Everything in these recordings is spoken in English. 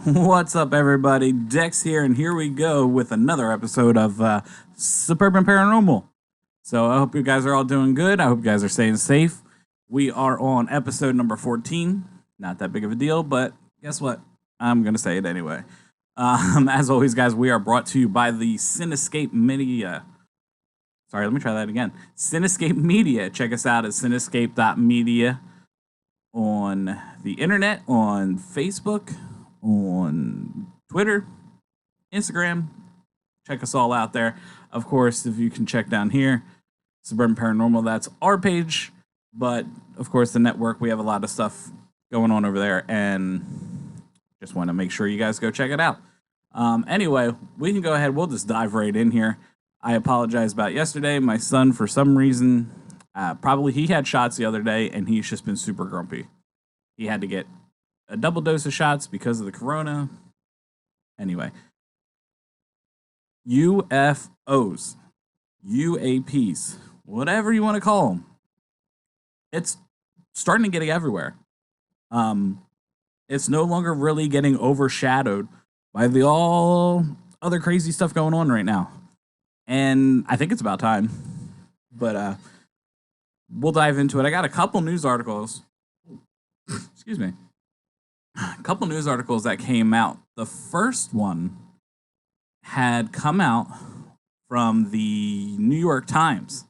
What's up, everybody? Dex here, and here we go with another episode of Suburban Paranormal. So I hope you guys are all doing good. I hope you guys are staying safe. We are on episode number 14. Not that big of a deal, but guess what? I'm going to say it anyway. As always, guys, we are brought to you by the Cinescape Media. Sorry, let me try that again. Cinescape Media. Check us out at cinescape.media on the internet, on Facebook, on Twitter, Instagram. Check us all out there. Of course, if you can check down here, Suburban Paranormal, that's our page. But, of course, the network, we have a lot of stuff going on over there, and just want to make sure you guys go check it out. Anyway, we can go ahead. We'll just dive right in here. I apologize about yesterday. My son, for some reason, probably he had shots the other day, and he's just been super grumpy. He had to get a double dose of shots because of the corona. Anyway, UFOs, UAPs, whatever you want to call them, it's starting to get everywhere. It's no longer really getting overshadowed by the all other crazy stuff going on right now. And I think it's about time. But we'll dive into it. I got a couple news articles. Excuse me. A couple news articles that came out. The first one had come out from the New York Times.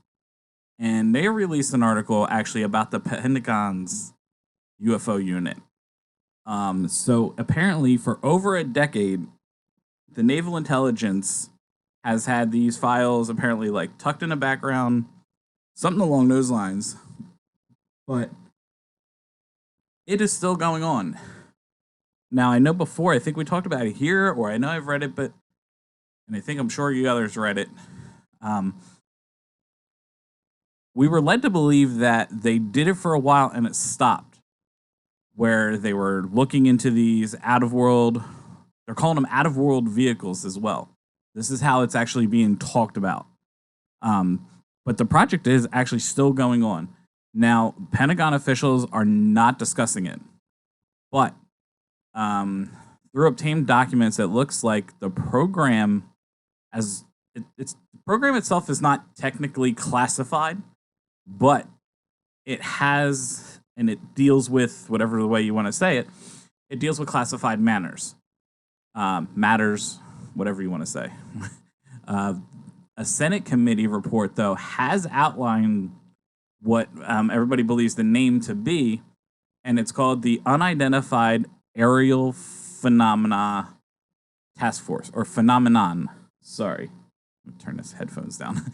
And they released an article actually about the Pentagon's UFO unit. So apparently for over a decade, the Naval Intelligence has had these files apparently like tucked in the background, something along those lines. But it is still going on. Now, I know before, I think we talked about it here, or I know I've read it, and I'm sure you others read it. We were led to believe that they did it for a while and it stopped, where they were looking into these out-of-world, they're calling them out-of-world vehicles as well. This is how it's actually being talked about. But the project is actually still going on. Now, Pentagon officials are not discussing it, but through obtained documents, it looks like the program, the program itself is not technically classified, but it has, and it deals with, whatever the way you want to say it, it deals with classified matters, whatever you want to say. A Senate committee report, though, has outlined what everybody believes the name to be, and it's called the Unidentified Aerial Phenomena Task Force, or Phenomenon. Sorry. Let me turn this headphones down.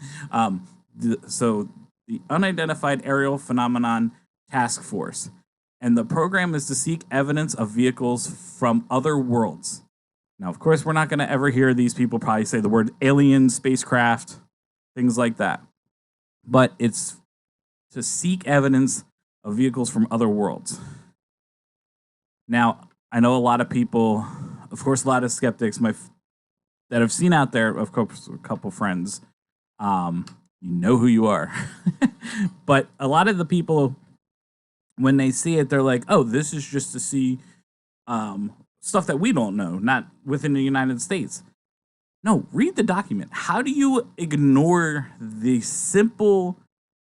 So the Unidentified Aerial Phenomenon Task Force. And the program is to seek evidence of vehicles from other worlds. Now, of course, we're not going to ever hear these people probably say the word alien, spacecraft, things like that. But it's to seek evidence of vehicles from other worlds. Now, I know a lot of people, of course, a lot of skeptics that I've seen out there, of course, a couple friends, you know who you are. But a lot of the people, when they see it, they're like, oh, this is just to see stuff that we don't know, not within the United States. No, read the document. How do you ignore the simple,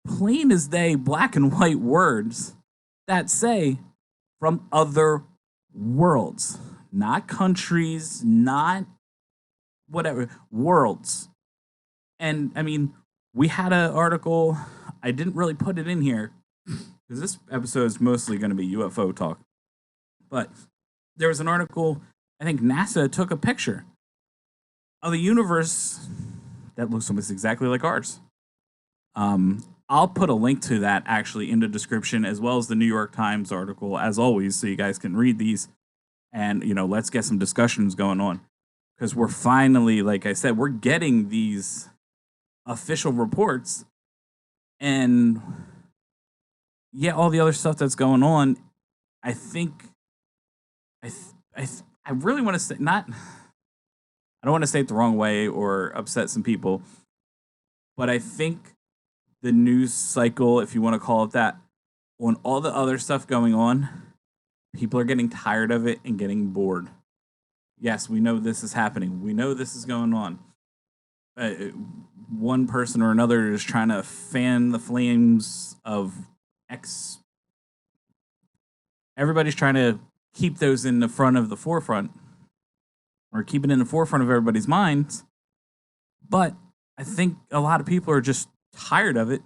plain as day, black and white words that say from other worlds? Not countries, not whatever, worlds. And I mean, we had an article, I didn't really put it in here because this episode is mostly going to be UFO talk. But there was an article, I think NASA took a picture of the universe that looks almost exactly like ours. I'll put a link to that actually in the description, as well as the New York Times article, as always, so you guys can read these. And, let's get some discussions going on. Because we're finally, like I said, we're getting these official reports. And, yeah, all the other stuff that's going on, I think, I really want to say, I don't want to say it the wrong way or upset some people, but I think the news cycle, if you want to call it that, on all the other stuff going on, people are getting tired of it and getting bored. Yes, we know this is happening. We know this is going on. Uh, One person or another is trying to fan the flames of X. Everybody's trying to keep those in the front of the forefront, or keep it in the forefront of everybody's minds. But I think a lot of people are just tired of it.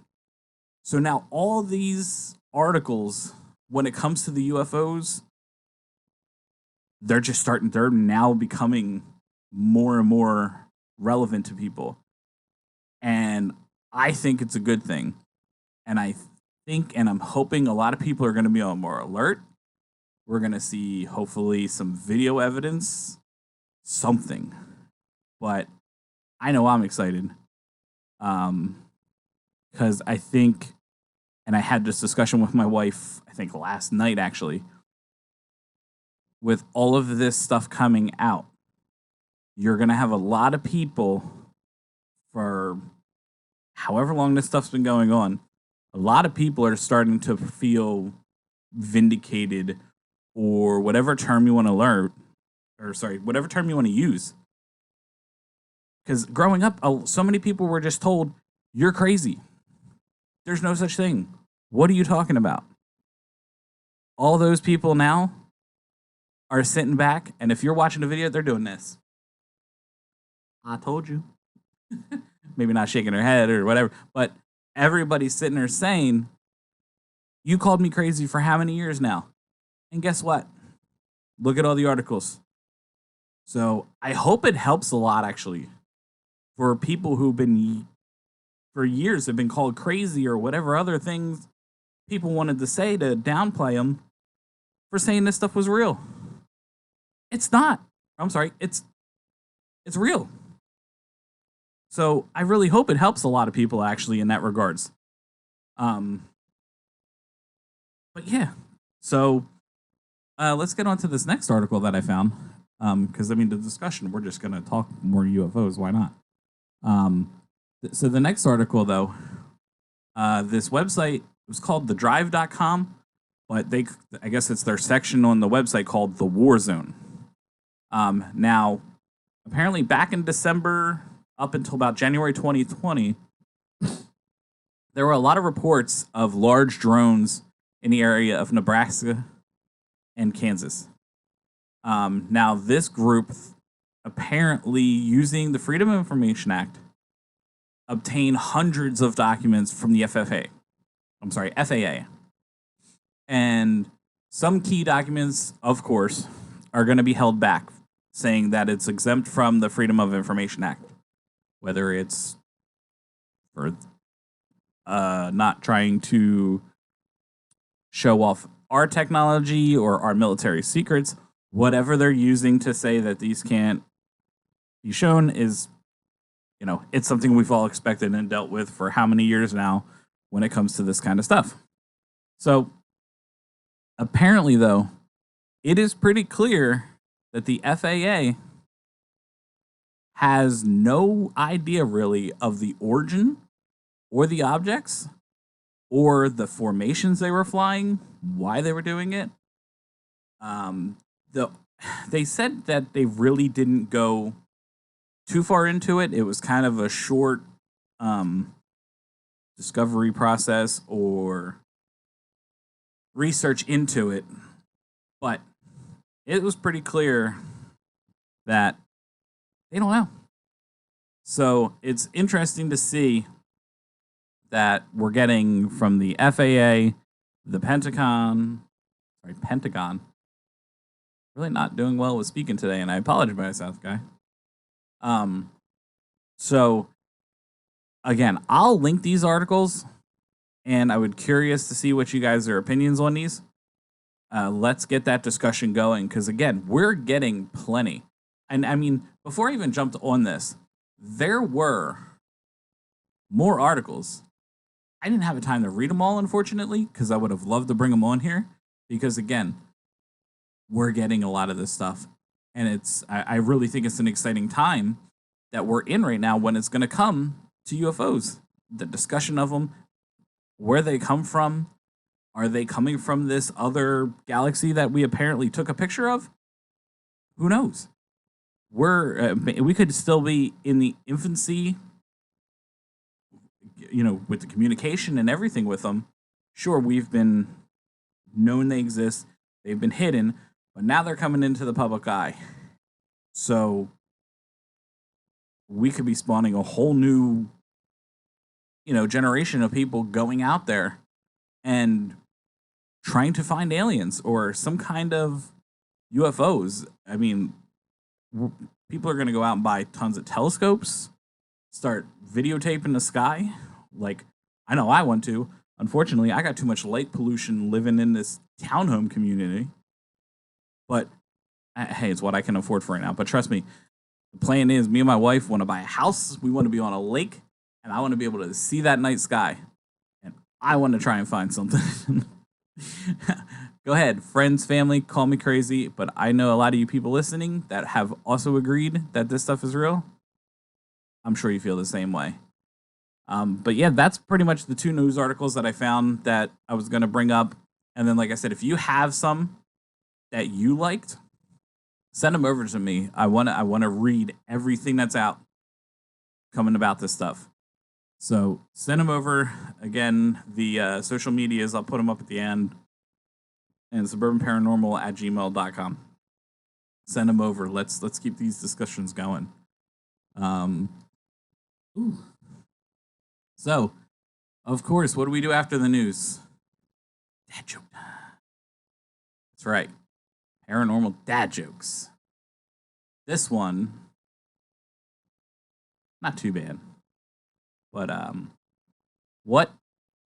So now all these articles, when it comes to the UFOs, they're now becoming more and more relevant to people. And I think it's a good thing. And I think and I'm hoping a lot of people are going to be on more alert. We're going to see hopefully some video evidence, something. But I know I'm excited. Because I think, and I had this discussion with my wife, I think last night actually, with all of this stuff coming out, you're going to have a lot of people, for however long this stuff's been going on, a lot of people are starting to feel vindicated, or whatever term you want to learn, or sorry, whatever term you want to use. Because growing up, so many people were just told, you're crazy. There's no such thing. What are you talking about? All those people now are sitting back, and if you're watching a video, they're doing this. I told you. Maybe not shaking their head or whatever, but everybody's sitting there saying, you called me crazy for how many years now? And guess what? Look at all the articles. So I hope it helps a lot, actually, for people who've been, for years, have been called crazy or whatever other things people wanted to say to downplay them for saying this stuff was real. It's not. I'm sorry. It's real. So I really hope it helps a lot of people, actually, in that regards. But yeah. So let's get on to this next article that I found. Because, I mean, the discussion, we're just going to talk more UFOs. Why not? So the next article, though, this website was called thedrive.com, but I guess it's their section on the website called The War Zone. Now, apparently back in December up until about January 2020, there were a lot of reports of large drones in the area of Nebraska and Kansas. Now, this group, apparently using the Freedom of Information Act, obtained hundreds of documents from the FAA. And some key documents, of course, are going to be held back, saying that it's exempt from the Freedom of Information Act, whether it's for not trying to show off our technology or our military secrets. Whatever they're using to say that these can't be shown is, it's something we've all expected and dealt with for how many years now when it comes to this kind of stuff. So apparently, though, it is pretty clear that the FAA has no idea really of the origin or the objects or the formations they were flying, why they were doing it. They said that they really didn't go too far into it. It was kind of a short discovery process or research into it, but it was pretty clear that they don't know. So it's interesting to see that we're getting from the FAA, the Pentagon. Really not doing well with speaking today, and I apologize, South guy. So again, I'll link these articles, and I would curious to see what you guys' opinions on these. Let's get that discussion going, because again, we're getting plenty. And I mean, before I even jumped on this, there were more articles. I didn't have the time to read them all, unfortunately, because I would have loved to bring them on here. Because again, we're getting a lot of this stuff, and I really think it's an exciting time that we're in right now when it's going to come to UFOs. The discussion of them, where they come from. Are they coming from this other galaxy that we apparently took a picture of? Who knows? we could still be in the infancy, with the communication and everything with them. Sure, we've been known they exist, they've been hidden, but now they're coming into the public eye. So we could be spawning a whole new, generation of people going out there and trying to find aliens or some kind of UFOs. I mean, people are going to go out and buy tons of telescopes, start videotaping the sky. Like, I know I want to. Unfortunately, I got too much light pollution living in this townhome community. But hey, it's what I can afford for right now. But trust me, the plan is me and my wife want to buy a house. We want to be on a lake, and I want to be able to see that night sky. And I want to try and find something. Go ahead, friends, family, call me crazy, but I know a lot of you people listening that have also agreed that this stuff is real. I'm sure you feel the same way. But yeah, that's pretty much the 2 news articles that I found that I was going to bring up. And then, like I said, if you have some that you liked, send them over to me. I want to read everything that's out coming about this stuff. So send them over. Again, the social medias, I'll put them up at the end. And suburbanparanormal@gmail.com. Send them over. Let's keep these discussions going. So, of course, what do we do after the news? Dad joke. That's right. Paranormal dad jokes. This one, not too bad. But what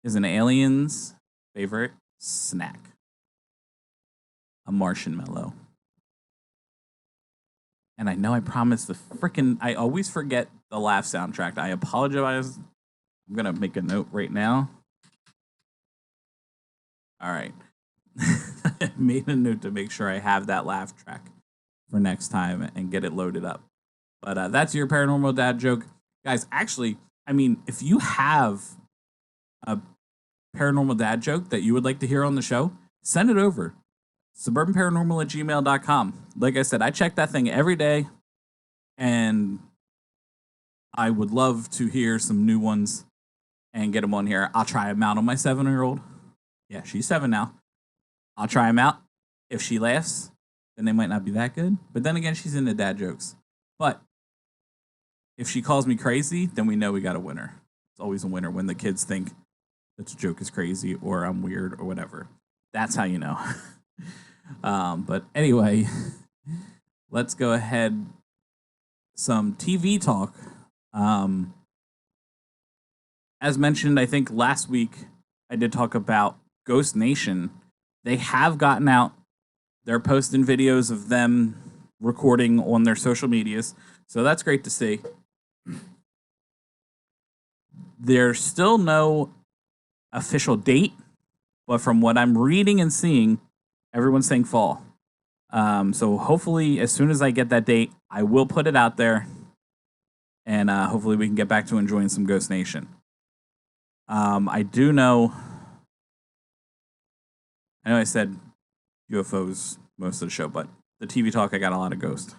is an alien's favorite snack? A marshmallow. And I know I promised I always forget the laugh soundtrack. I apologize. I'm going to make a note right now. All right. I made a note to make sure I have that laugh track for next time and get it loaded up. But that's your paranormal dad joke. Guys, actually, I mean, if you have a paranormal dad joke that you would like to hear on the show, send it over. suburbanparanormal@gmail.com. Like I said, I check that thing every day, and I would love to hear some new ones and get them on here. I'll try them out on my 7-year-old. Yeah, she's 7 now. I'll try them out. If she laughs, then they might not be that good. But then again, she's into dad jokes. But if she calls me crazy, then we know we got a winner. It's always a winner when the kids think that the joke is crazy or I'm weird or whatever. That's how you know. But anyway, let's go ahead. Some TV talk. As mentioned, I think last week I did talk about Ghost Nation. They have gotten out. They're posting videos of them recording on their social medias. So that's great to see. There's still no official date, but from what I'm reading and seeing, everyone's saying fall. So hopefully, as soon as I get that date, I will put it out there, and hopefully we can get back to enjoying some Ghost Nation. I know I said UFOs most of the show, but the TV talk, I got a lot of Ghost.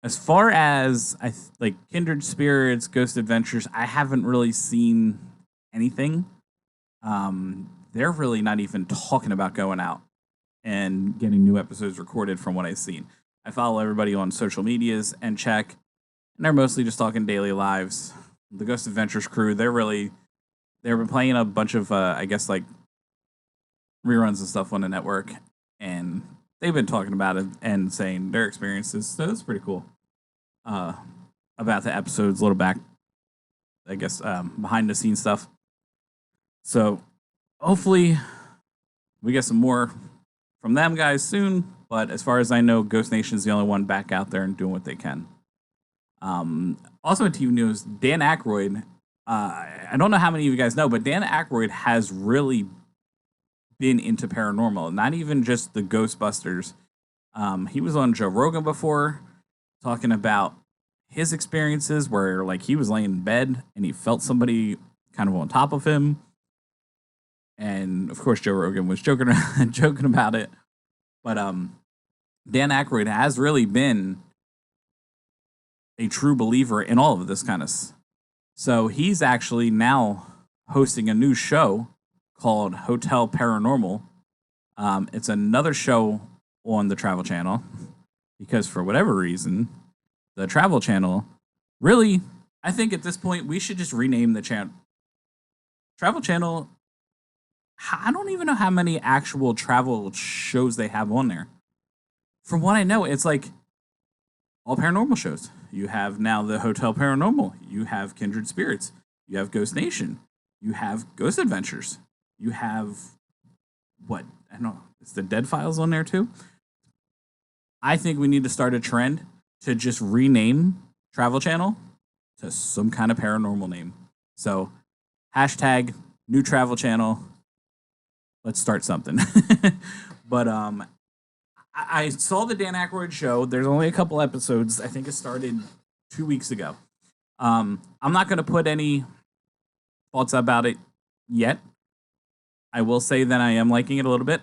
As far as like Kindred Spirits, Ghost Adventures, I haven't really seen anything. They're really not even talking about going out and getting new episodes recorded from what I've seen. I follow everybody on social medias and check, and they're mostly just talking daily lives. The Ghost Adventures crew, they've been playing a bunch of, I guess, like reruns and stuff on the network, and they've been talking about it and saying their experiences. So it's pretty cool. About the episodes, a little back, I guess, behind the scenes stuff. So hopefully we get some more from them guys soon. But as far as I know, Ghost Nation is the only one back out there and doing what they can. Also in TV news, Dan Aykroyd. I don't know how many of you guys know, but Dan Aykroyd has really been into paranormal. Not even just the Ghostbusters. He was on Joe Rogan before, talking about his experiences where like he was laying in bed and he felt somebody kind of on top of him. And of course, Joe Rogan was joking about it. But Dan Aykroyd has really been a true believer in all of this kind of. So he's actually now hosting a new show called Hotel Paranormal. It's another show on the Travel Channel because for whatever reason, the Travel Channel really, I think at this point we should just rename the channel. Travel Channel, I don't even know how many actual travel shows they have on there. From what I know, it's like all paranormal shows. You have now the Hotel Paranormal. You have Kindred Spirits. You have Ghost Nation. You have Ghost Adventures. You have what? I don't know. Is the Dead Files on there too? I think we need to start a trend to just rename Travel Channel to some kind of paranormal name. So, hashtag new Travel Channel. Let's start something. But I saw the Dan Aykroyd show. There's only a couple episodes. I think it started 2 weeks ago. I'm not going to put any thoughts about it yet. I will say that I am liking it a little bit.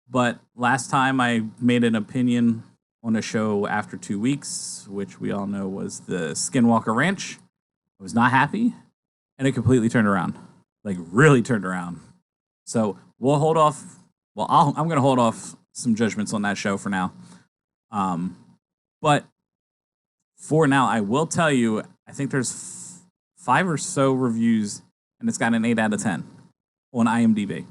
But last time I made an opinion on a show after 2 weeks, which we all know was the Skinwalker Ranch. I was not happy, and it completely turned around. Like, really turned around. So we'll hold off. Well, I'm going to hold off some judgments on that show for now. But for now, I will tell you, I think there's 5 or so reviews, and it's got an 8 out of 10 on IMDb.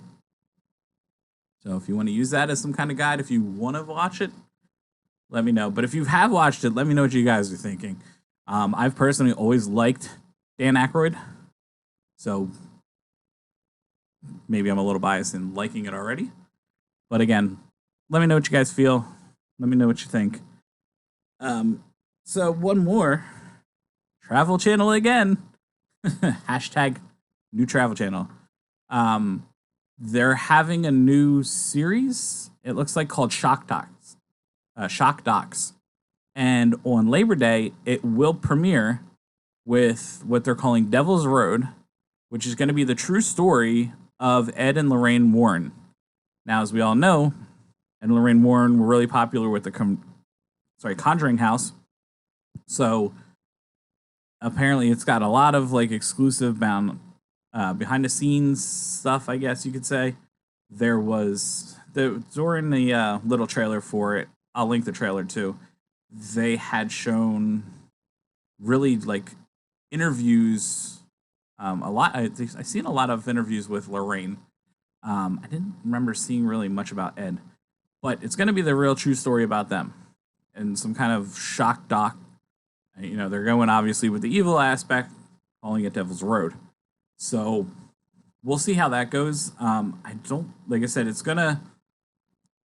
So if you want to use that as some kind of guide, if you want to watch it, let me know. But if you have watched it, let me know what you guys are thinking. I've personally always liked Dan Aykroyd. So maybe I'm a little biased in liking it already. But again, let me know what you guys feel. Let me know what you think. So one more. Travel Channel again. Hashtag new Travel Channel. They're having a new series. It looks like called Shock Docs. Shock Docs. And on Labor Day, it will premiere with what they're calling Devil's Road, which is going to be the true story of Ed and Lorraine Warren. Now, as we all know, Ed and Lorraine Warren were really popular with the Conjuring House. So apparently it's got a lot of like exclusive behind the scenes stuff, I guess you could say. During the little trailer for it, I'll link the trailer too. They had shown really like interviews, a lot. I've seen a lot of interviews with Lorraine. I didn't remember seeing really much about Ed, but it's going to be the real true story about them and some kind of shock doc. You know, they're going obviously with the evil aspect, calling it Devil's Road. So we'll see how that goes. Like I said, it's going to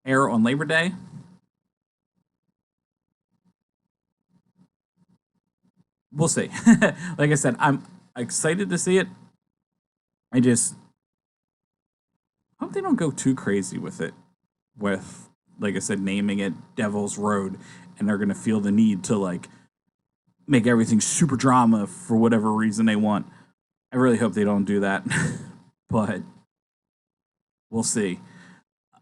air on Labor Day. We'll see. Like I said, I'm excited to see it. I just hope they don't go too crazy with it. With, like I said, naming it Devil's Road, and they're going to feel the need to, like, make everything super drama for whatever reason they want. I really hope they don't do that. But we'll see.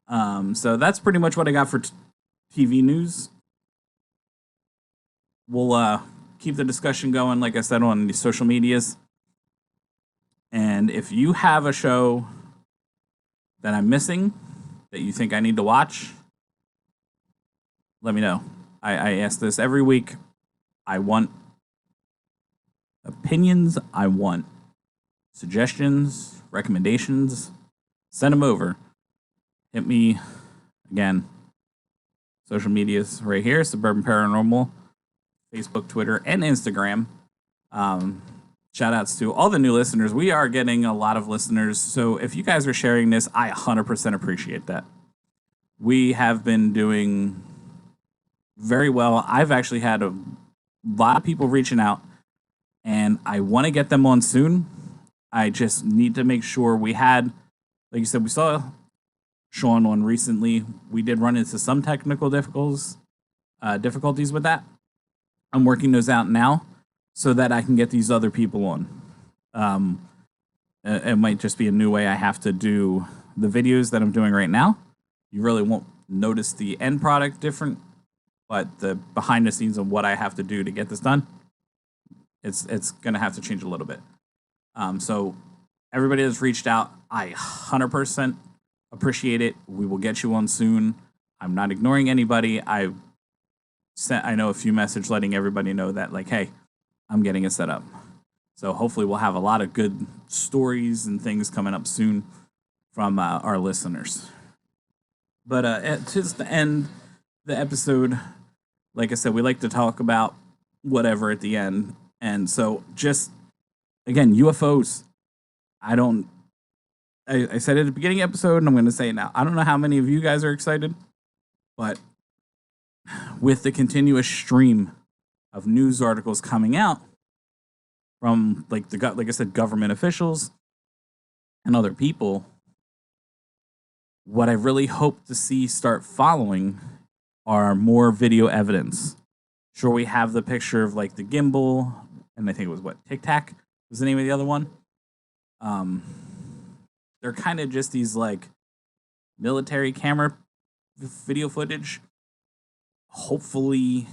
So that's pretty much what I got for TV news. We'll keep the discussion going, like I said, on the social medias. And if you have a show that I'm missing that you think I need to watch, let me know. I ask this every week. I want opinions. I want suggestions, recommendations. Send them over. Hit me again. Social medias right here, Suburban Paranormal. Facebook, Twitter, and Instagram. Shout outs to all the new listeners. We are getting a lot of listeners. So if you guys are sharing this, I 100% appreciate that. We have been doing very well. I've actually had a lot of people reaching out, and I want to get them on soon. I just need to make sure we had, like you said, we saw Sean on recently. We did run into some technical difficulties with that. I'm working those out now so that I can get these other people on. It might just be a new way I have to do the videos that I'm doing right now. You really won't notice the end product different, but the behind the scenes of what I have to do to get this done, it's going to have to change a little bit. So everybody that's reached out, I 100% appreciate it. We will get you on soon. I'm not ignoring anybody. I know a few messages letting everybody know that, like, hey, I'm getting it set up. So hopefully we'll have a lot of good stories and things coming up soon from our listeners. But to the end the episode, like I said, we like to talk about whatever at the end. And so just, again, UFOs. I said it at the beginning of the episode, and I'm going to say it now. I don't know how many of you guys are excited, but with the continuous stream of news articles coming out from, like I said, government officials and other people, what I really hope to see start following are more video evidence. Sure, we have the picture of like the gimbal, and I think it was Tic Tac was the name of the other one. They're kind of just these like military camera video footage. Hopefully,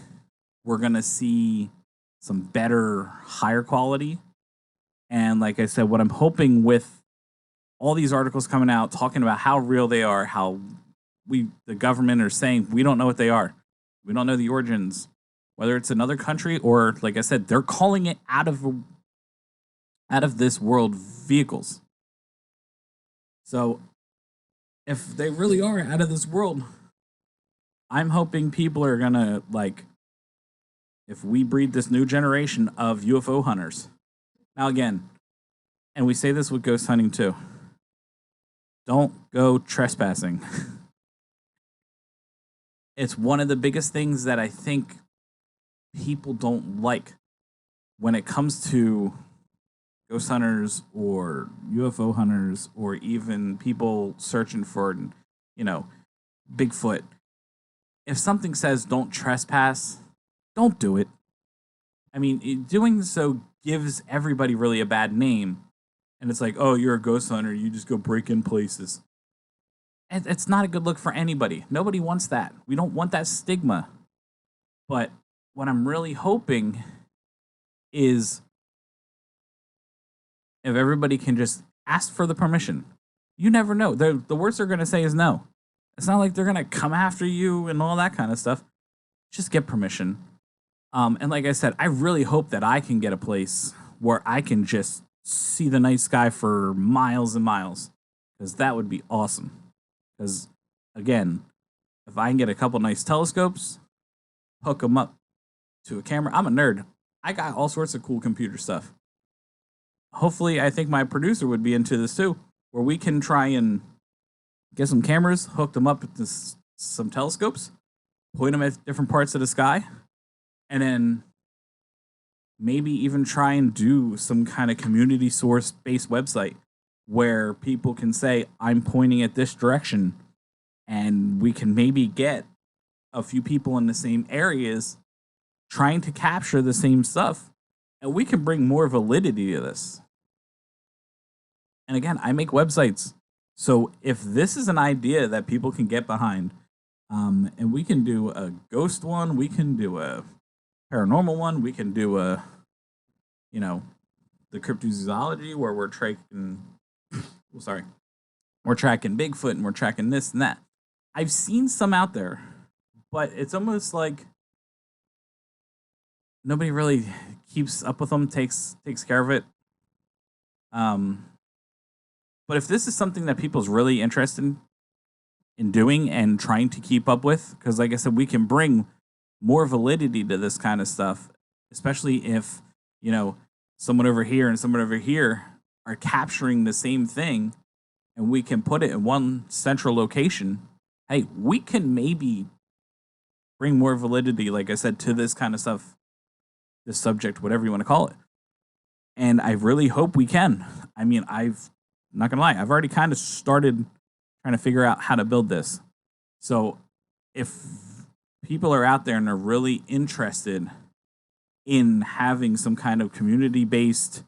we're gonna see some better, higher quality. And like I said, what I'm hoping with all these articles coming out talking about how real they are, how the government are saying we don't know what they are, we don't know the origins, whether it's another country or, like I said, they're calling it out of this world vehicles. So if they really are out of this world, I'm hoping people are gonna, like, if we breed this new generation of UFO hunters. Now again, and we say this with ghost hunting too, don't go trespassing. It's one of the biggest things that I think people don't like when it comes to ghost hunters or UFO hunters or even people searching for, Bigfoot. If something says don't trespass, don't do it. I mean, doing so gives everybody really a bad name. And it's like, oh, you're a ghost hunter, you just go break in places. And it's not a good look for anybody. Nobody wants that. We don't want that stigma. But what I'm really hoping is if everybody can just ask for the permission. You never know. The worst they're going to say is no. It's not like they're going to come after you and all that kind of stuff. Just get permission. And like I said, I really hope that I can get a place where I can just see the night sky for miles and miles, because that would be awesome. Because, again, if I can get a couple nice telescopes, hook them up to a camera. I'm a nerd. I got all sorts of cool computer stuff. Hopefully, I think my producer would be into this too, where we can try and get some cameras, hook them up with some telescopes, point them at different parts of the sky, and then maybe even try and do some kind of community source-based website where people can say, I'm pointing at this direction, and we can maybe get a few people in the same areas trying to capture the same stuff, and we can bring more validity to this. And again, I make websites. So if this is an idea that people can get behind, and we can do a ghost one, we can do a paranormal one, we can do the cryptozoology where we're tracking, we're tracking Bigfoot and we're tracking this and that. I've seen some out there, but it's almost like nobody really keeps up with them, takes care of it. But if this is something that people's really interested in doing and trying to keep up with, because like I said, we can bring more validity to this kind of stuff, especially if, someone over here and someone over here are capturing the same thing and we can put it in one central location. Hey, we can maybe bring more validity, like I said, to this kind of stuff, this subject, whatever you want to call it. And I really hope we can. I mean, I'm not going to lie, I've already kind of started trying to figure out how to build this. So if people are out there and are really interested in having some kind of community-based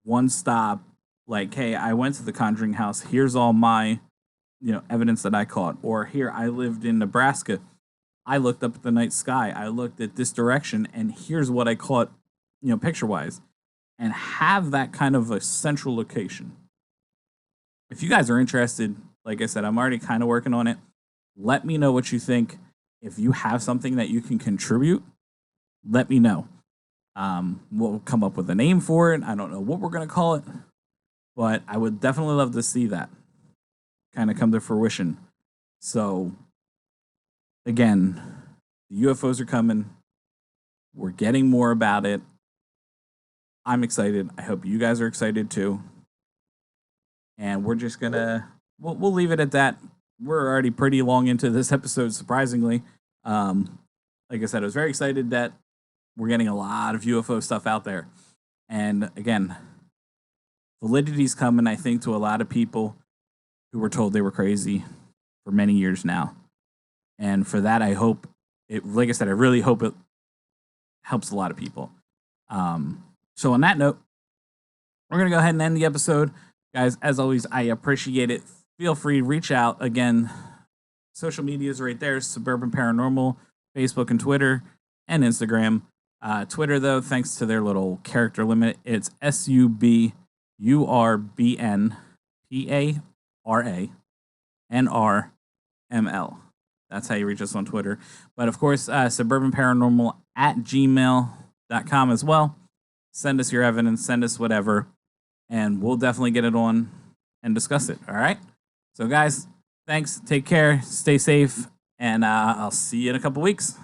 one-stop, like, hey, I went to the Conjuring House, here's all my evidence that I caught. Or here, I lived in Nebraska. I looked up at the night sky. I looked at this direction, and here's what I caught, picture wise, and have that kind of a central location. If you guys are interested, like I said, I'm already kind of working on it. Let me know what you think. If you have something that you can contribute, let me know. We'll come up with a name for it. I don't know what we're going to call it, but I would definitely love to see that kind of come to fruition. So, again, the UFOs are coming. We're getting more about it. I'm excited. I hope you guys are excited too. And we're just going to, we'll leave it at that. We're already pretty long into this episode, surprisingly. Like I said, I was very excited that we're getting a lot of UFO stuff out there. And again, validity's coming, I think, to a lot of people who were told they were crazy for many years now. And for that, I hope it, like I said, I really hope it helps a lot of people. So on that note, we're going to go ahead and end the episode. Guys, as always, I appreciate it. Feel free to reach out. Again, social media is right there. Suburban Paranormal, Facebook and Twitter, and Instagram. Twitter, though, thanks to their little character limit, it's SUBURBNPARANRML. That's how you reach us on Twitter. But, of course, suburbanparanormal@gmail.com as well. Send us your evidence. Send us whatever. And we'll definitely get it on and discuss it. All right? So, guys, thanks. Take care. Stay safe. And I'll see you in a couple weeks.